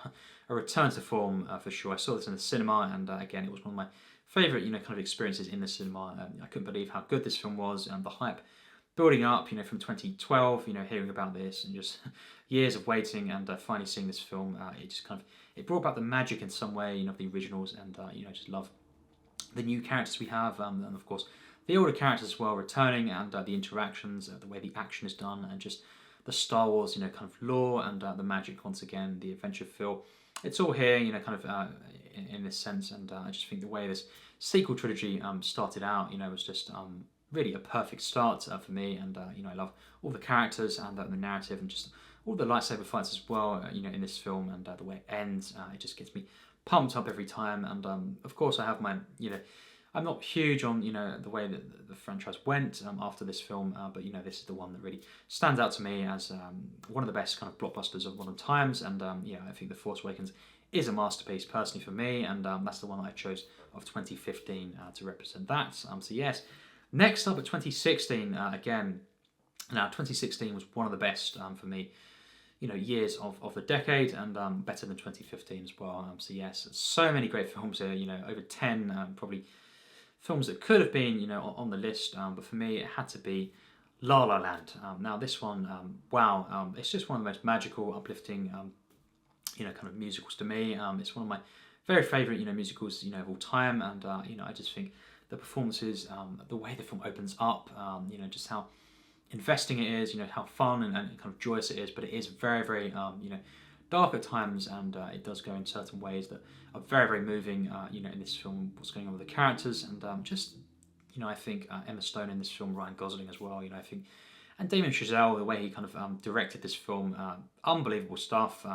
a return to form for sure. I saw this in the cinema, and again, it was one of my favourite kind of experiences in the cinema. I couldn't believe how good this film was, and the hype building up, from 2012, hearing about this, and just years of waiting, and finally seeing this film. It just kind of, it brought back the magic in some way, of the originals, and I just love the new characters we have, and of course the older characters as well returning, and the interactions, the way the action is done, and just the Star Wars, kind of lore, and the magic once again, the adventure feel. It's all here, kind of in this sense, and I just think the way this sequel trilogy started out, was just really a perfect start for me, and I love all the characters and the narrative, and just all the lightsaber fights as well, in this film, and the way it ends. It just gets me pumped up every time, and of course I have my, I'm not huge on the way that the franchise went after this film, but this is the one that really stands out to me as one of the best kind of blockbusters of modern times, and I think The Force Awakens is a masterpiece personally for me, and that's the one that I chose of 2015 to represent that. So yes, next up at 2016, again, now 2016 was one of the best for me, years of the decade, and better than 2015 as well. So yes, so many great films here, over 10 probably films that could have been, on the list, but for me it had to be La La Land. Now this one, wow, it's just one of the most magical, uplifting, kind of musicals to me. It's one of my very favourite, musicals, of all time, and I just think the performances, the way the film opens up, just how investing it is, how fun and kind of joyous it is, but it is very, very, dark at times, and it does go in certain ways that are very, very moving, in this film, what's going on with the characters, and just, I think Emma Stone in this film, Ryan Gosling as well, I think, and Damien Chazelle, the way he kind of directed this film, unbelievable stuff,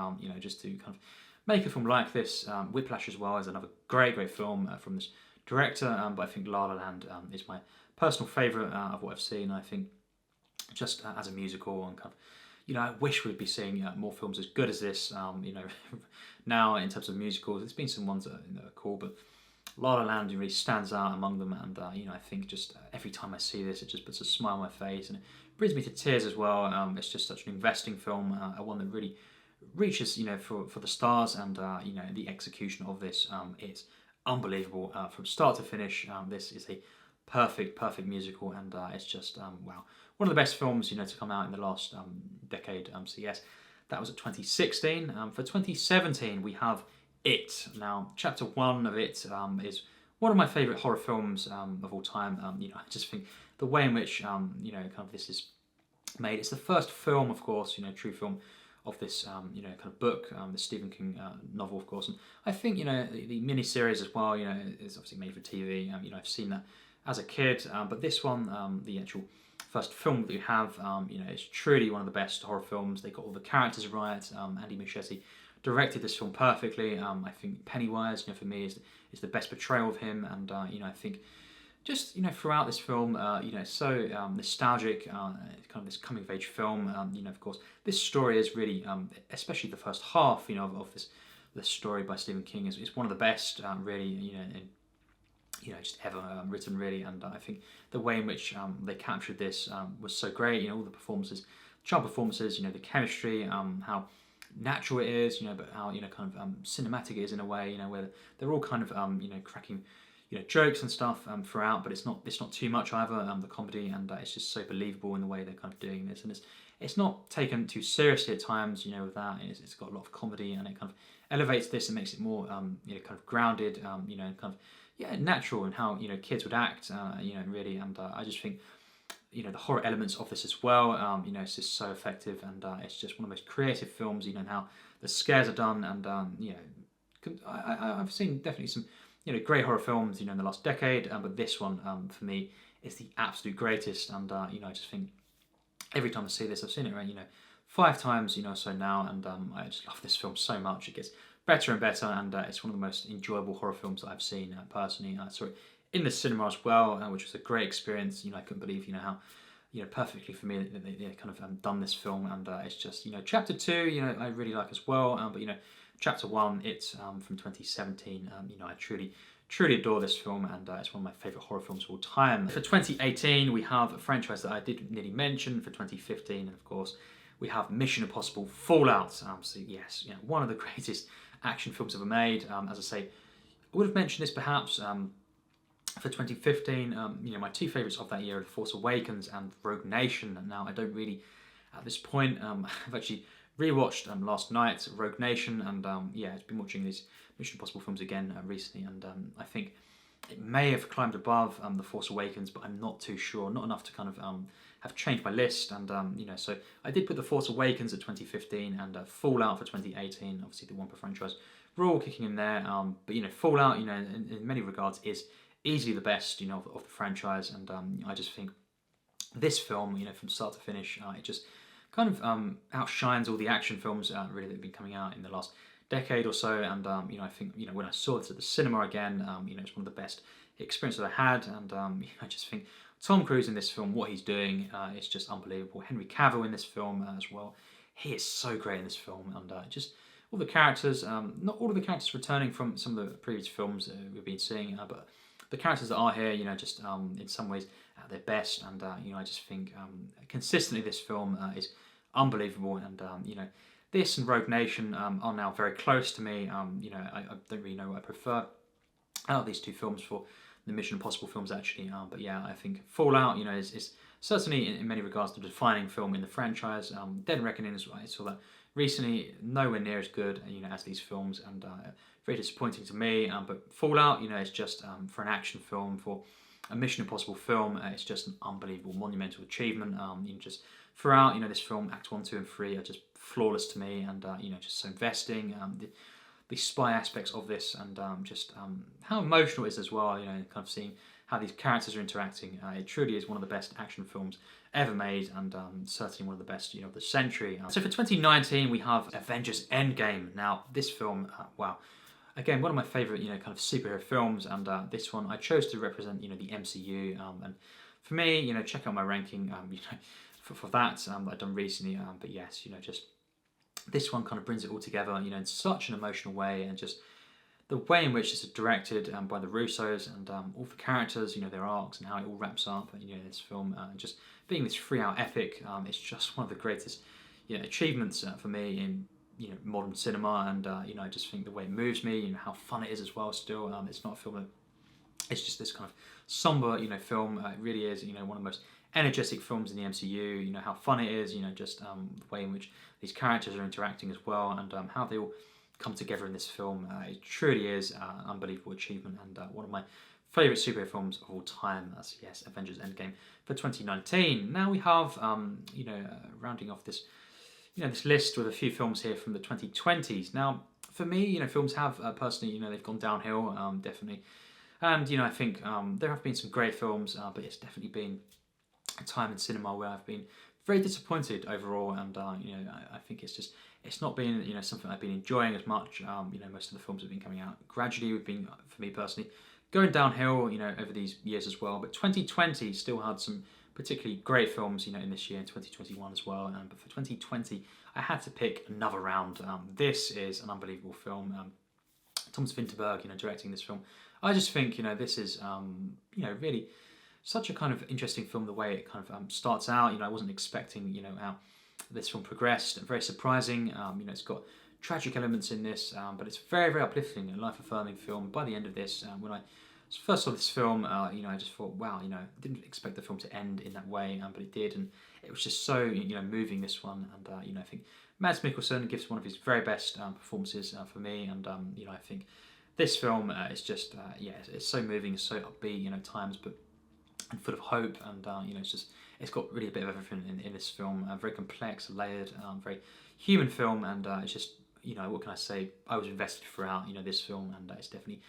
just to kind of make a film like this. Whiplash as well is another great film from this director, but I think La La Land is my personal favourite of what I've seen. I think just as a musical, and kind of, I wish we'd be seeing more films as good as this. Now in terms of musicals, there's been some ones that are cool, but La La Land really stands out among them. And I think just every time I see this, it just puts a smile on my face, and it brings me to tears as well. It's just such an investing film, one that really reaches for the stars, and the execution of this is unbelievable from start to finish. This is a perfect musical, and it's just wow, one of the best films to come out in the last decade. So yes, that was at 2016. For 2017 we have It. Now chapter 1 of It is one of my favourite horror films of all time. I just think the way in which kind of this is made. It's the first film, of course, true film of this kind of book, the Stephen King novel, of course. And I think the miniseries as well, is obviously made for TV. I've seen that as a kid, but this one, the actual first film that you have, is truly one of the best horror films. They got all the characters right. Andy Muschietti directed this film perfectly. I think Pennywise, for me, is the best portrayal of him, and I think just throughout this film, it's so nostalgic, kind of this coming of age film. Of course, this story is really, especially the first half, of this story by Stephen King is one of the best, really, just ever written, really. And I think the way in which they captured this was so great. All the performances, child performances, the chemistry, how natural it is, but how kind of cinematic it is in a way, where they're all kind of cracking jokes and stuff throughout, but it's not too much either, the comedy, and it's just so believable in the way they're kind of doing this, and it's not taken too seriously at times, with that. It's got a lot of comedy, and it kind of elevates this and makes it more kind of grounded, kind of natural in how kids would act, really. And I just think the horror elements of this as well, it's just so effective, and it's just one of the most creative films, and how the scares are done, and I've seen definitely some great horror films, in the last decade, but this one, for me, is the absolute greatest. And I just think every time I see this, I've seen it around 5 times, so now, and I just love this film so much. It gets better and better, and it's one of the most enjoyable horror films that I've seen personally. I saw it in the cinema as well, which was a great experience. I couldn't believe how perfectly for me they kind of done this film, and it's just chapter 2 I really like as well, but chapter 1, it's from 2017. I truly adore this film, and it's one of my favourite horror films of all time. For 2018, we have a franchise that I did nearly mention. For 2015, and of course, we have Mission Impossible Fallout. So yes, one of the greatest action films ever made. As I say, I would have mentioned this perhaps for 2015. My 2 favourites of that year are The Force Awakens and Rogue Nation. And now I don't really, at this point, I've actually rewatched last night Rogue Nation, and I've been watching these Mission Impossible films again recently, and I think it may have climbed above The Force Awakens, but I'm not too sure, not enough to kind of have changed my list. And so I did put The Force Awakens at 2015 and Fallout for 2018, obviously the Wampa franchise. We're all kicking in there, but Fallout, in many regards, is easily the best, of the franchise, and I just think this film, from start to finish, it just kind of outshines all the action films really that have been coming out in the last decade or so. And I think when I saw this at the cinema again, it's one of the best experiences I had, and I just think Tom Cruise in this film, what he's doing, is just unbelievable. Henry Cavill in this film as well, he is so great in this film, and just all the characters, not all of the characters returning from some of the previous films we've been seeing, but the characters that are here, just in some ways at their best, and I just think consistently this film is unbelievable, and this and Rogue Nation are now very close to me. I don't really know what I prefer out of these 2 films for the Mission Impossible films, actually, but I think Fallout, is certainly in many regards the defining film in the franchise. Dead Reckoning as well, I saw that recently, nowhere near as good as these films, and very disappointing to me. But Fallout, is just for an action film, for a Mission Impossible film, it's just an unbelievable, monumental achievement. Just throughout, this film, Act 1, 2, and 3 are just flawless to me, and just so investing. The spy aspects of this, and just how emotional it is as well. Kind of seeing how these characters are interacting. It truly is one of the best action films ever made, and certainly one of the best, of the century. So for 2019, we have Avengers Endgame. Now, this film, wow. Again, one of my favourite, kind of superhero films, and this one I chose to represent, the MCU. And for me, check out my ranking, for that I've done recently. But yes, just this one kind of brings it all together, in such an emotional way, and just the way in which it's directed by the Russos, and all the characters, their arcs, and how it all wraps up, this film, just being this 3-hour epic, it's just one of the greatest, achievements for me in modern cinema, and I just think the way it moves me, how fun it is as well. Still, it's not a film that, it's just this kind of somber, film. It really is, one of the most energetic films in the MCU. How fun it is, just the way in which these characters are interacting as well, and how they all come together in this film. It truly is an unbelievable achievement, and one of my favourite superhero films of all time. That's, yes, Avengers Endgame for 2019. Now we have, rounding off this this list with a few films here from the 2020s. Now, for me, films have personally, they've gone downhill, definitely. And, I think there have been some great films, but it's definitely been a time in cinema where I've been very disappointed overall. And, I think it's not been, something I've been enjoying as much. Most of the films have been coming out gradually. We've been, for me personally, going downhill, over these years as well. But 2020 still had some particularly great films, in this year, in 2021 as well. But for 2020, I had to pick another round. This is an unbelievable film. Thomas Vinterberg, directing this film. I just think, this is, really such a kind of interesting film, the way it kind of starts out. I wasn't expecting, how this film progressed. Very surprising. It's got tragic elements in this, but it's very, very uplifting and life-affirming film. By the end of this, when I first saw this film, I just thought, wow, I didn't expect the film to end in that way, but it did, and it was just so, moving, this one. And I think Mads Mikkelsen gives one of his very best performances for me, and I think this film is just, it's so moving, it's so upbeat, at times, but and full of hope, and it's got really a bit of everything in this film. Very complex, layered, very human film, and it's just, what can I say? I was invested throughout, this film, and it's definitely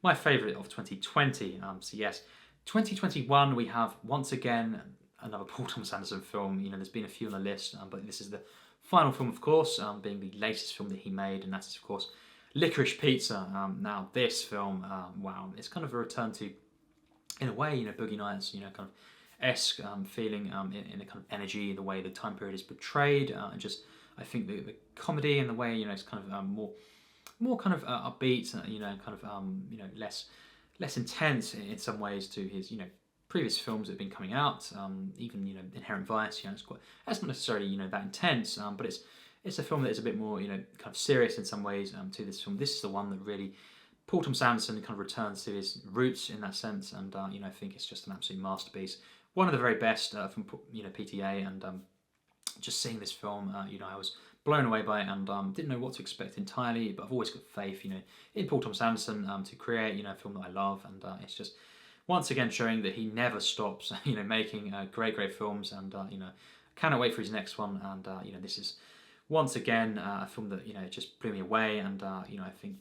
my favourite of 2020. So yes, 2021 we have once again another Paul Thomas Anderson film. There's been a few on the list, but this is the final film, of course, being the latest film that he made, and that is, of course, Licorice Pizza. Now this film, wow, it's kind of a return to, in a way, Boogie Nights, kind of esque feeling, in the kind of energy, the way the time period is portrayed, and just, I think the comedy and the way, it's kind of more kind of upbeat, kind of less intense in some ways to his previous films that have been coming out. Even Inherent Vice, it's not necessarily that intense, but it's a film that is a bit more kind of serious in some ways to this film. This is the one that really Paul Thomas Anderson kind of returns to his roots in that sense, and I think it's just an absolute masterpiece. One of the very best from PTA, and just seeing this film, I was blown away by it, and didn't know what to expect entirely, but I've always got faith, in Paul Thomas Anderson to create, a film that I love, and it's just once again showing that he never stops, making great films, and cannot wait for his next one, and this is once again a film that just blew me away, and I think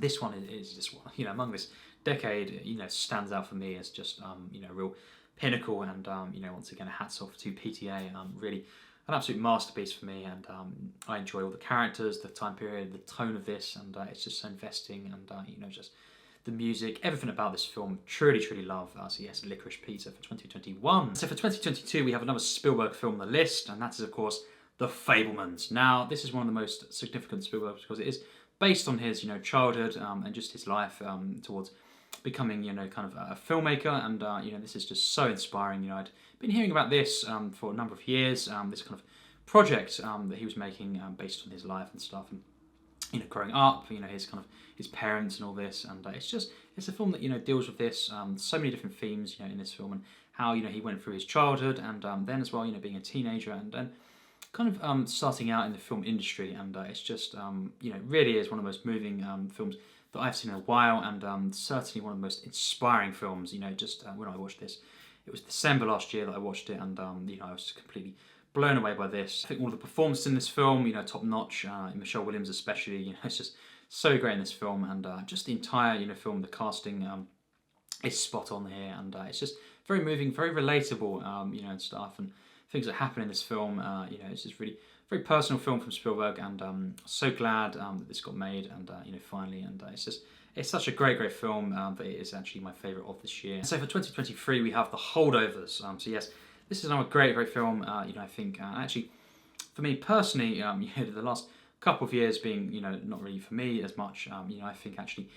this one is just among this decade, stands out for me as just a real pinnacle, and once again, hats off to PTA, really an absolute masterpiece for me, and I enjoy all the characters, the time period, the tone of this, and it's just so investing, and just the music, everything about this film, truly love. So yes, Licorice Pizza for 2021. So for 2022, we have another Spielberg film on the list, and that is, of course, The Fabelmans. Now, this is one of the most significant Spielberg because it is based on his, childhood and just his life towards becoming, kind of a filmmaker, and this is just so inspiring. I'd been hearing about this for a number of years, this kind of project that he was making based on his life and stuff, and growing up, his parents and all this, and it's a film that deals with this, so many different themes, in this film, and how he went through his childhood, and then as well, being a teenager, and then kind of starting out in the film industry, and it's just really is one of the most moving films that I've seen in a while, and certainly one of the most inspiring films. Just when I watched this, it was December last year that I watched it, and I was completely blown away by this. I think all of the performances in this film, top notch. Michelle Williams especially, it's just so great in this film, and just the entire film, the casting is spot on here, and it's just very moving, very relatable, and stuff, and things that happen in this film. It's just really very personal film from Spielberg, and so glad that this got made, and finally, and it's such a great film that it is actually my favourite of this year. So for 2023 we have The Holdovers. So yes, this is another great film. I think actually for me personally, the last couple of years being not really for me as much. I think actually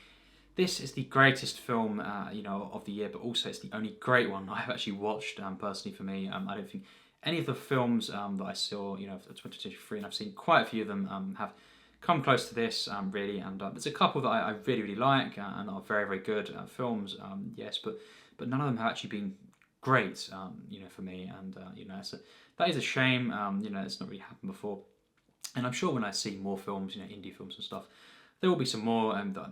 this is the greatest film of the year, but also it's the only great one I've actually watched personally for me. I don't think any of the films that I saw, for 2023, and I've seen quite a few of them, have come close to this, really. And there's a couple that I really like and are very good films, yes, but none of them have actually been great, for me. And that is a shame. It's not really happened before. And I'm sure when I see more films, indie films and stuff, there will be some more that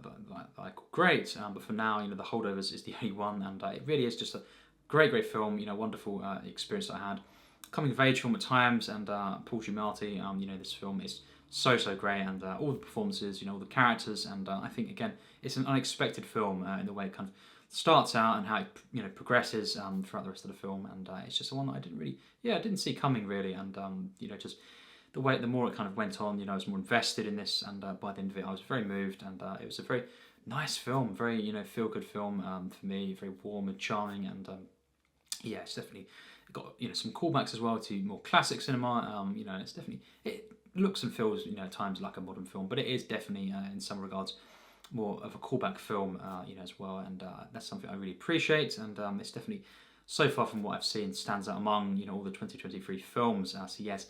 I call great. But for now, The Holdovers is the only one, and it really is just a great film. Wonderful experience that I had coming of age film at times, and Paul Giamatti, this film is so great, and all the performances, all the characters, and I think again it's an unexpected film in the way it kind of starts out and how it progresses throughout the rest of the film, and it's just the one that I didn't see coming really, and just the more it kind of went on, I was more invested in this, and by the end of it I was very moved, and it was a very nice film, very feel good film for me, very warm and charming, and it's definitely got some callbacks as well to more classic cinema. It's definitely, it looks and feels at times like a modern film, but it is definitely in some regards more of a callback film as well, and that's something I really appreciate, and it's definitely, so far from what I've seen, stands out among all the 2023 films. So yes,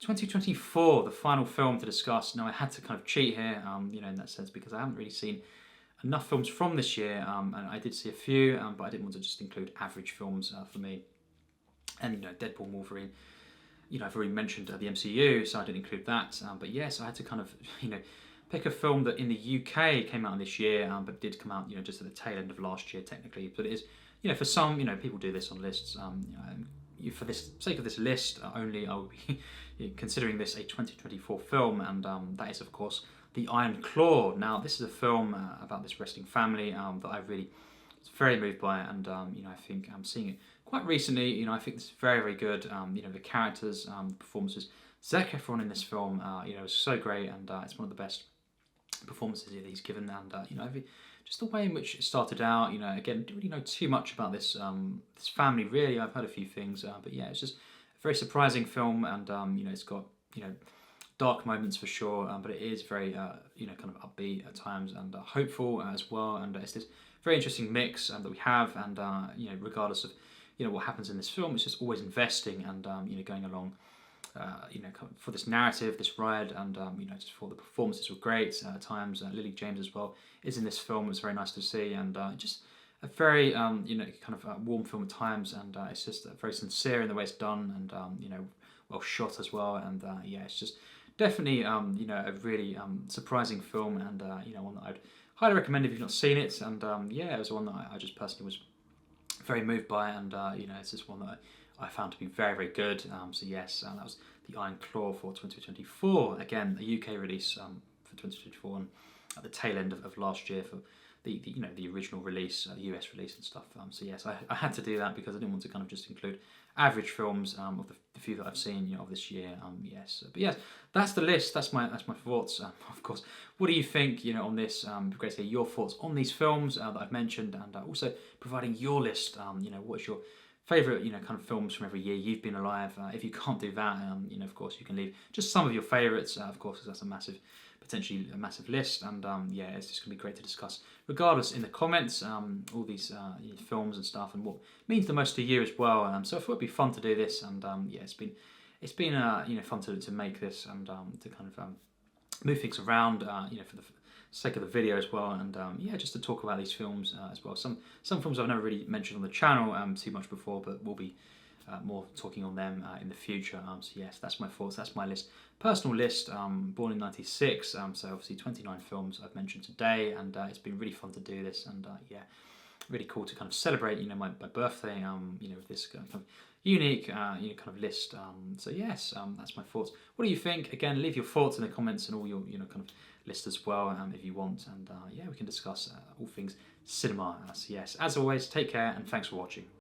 2024, the final film to discuss. Now I had to kind of cheat here, in that sense, because I haven't really seen enough films from this year, and I did see a few, but I didn't want to just include average films for me. And Deadpool, Wolverine, I've already mentioned the MCU, so I didn't include that. But yes, I had to kind of pick a film that in the UK came out this year, but did come out just at the tail end of last year technically. But it is for some people do this on lists. For the sake of this list only, I will be considering this a 2024 film, and that is of course The Iron Claw. Now this is a film about this wrestling family that I really was very moved by, and I think I'm seeing it quite recently. I think this is very good. The characters, the performances. Zac Efron in this film, is so great, and it's one of the best performances that he's given, and just the way in which it started out. Again, didn't really know too much about this this family really. I've heard a few things, but yeah, it's just a very surprising film, and it's got dark moments for sure, but it is very kind of upbeat at times, and hopeful as well, and it's this very interesting mix that we have, and regardless of what happens in this film, it's just always investing, and going along for this narrative, this ride, and just for the performances were great at times. Lily James as well is in this film. It was very nice to see, and just a very kind of warm film at times, and it's just very sincere in the way it's done, and well shot as well, and it's just definitely a really surprising film, and one that I'd highly recommend if you've not seen it, and it was one that I just personally was very moved by, and it's just one that I found to be very good. So yes, that was The Iron Claw for 2024. Again, a UK release for 2024, and at the tail end of last year for the original release, the US release and stuff. So yes, I had to do that because I didn't want to kind of just include average films of the few that I've seen of this year. But yes, that's the list. That's my thoughts. Of course, what do you think on this? It'd be great to hear your thoughts on these films that I've mentioned, and also providing your list. What's your favourite kind of films from every year you've been alive? If you can't do that, of course you can leave just some of your favourites, of course, because that's potentially a massive list, and it's just going to be great to discuss regardless in the comments, all these films and stuff, and what means the most to you as well. So I thought it'd be fun to do this, and it's been fun to make this, and to kind of move things around for the sake of the video as well, and just to talk about these films as well. Some films I've never really mentioned on the channel too much before, but we'll be more talking on them in the future. So yes, that's my thoughts, that's my list, personal list, born in 96, so obviously 29 films I've mentioned today, and it's been really fun to do this, and really cool to kind of celebrate my birthday with this kind of unique kind of list. So yes, that's my thoughts. What do you think? Again, leave your thoughts in the comments and all your kind of list as well, if you want, and we can discuss all things cinema. So yes, as always, take care and thanks for watching.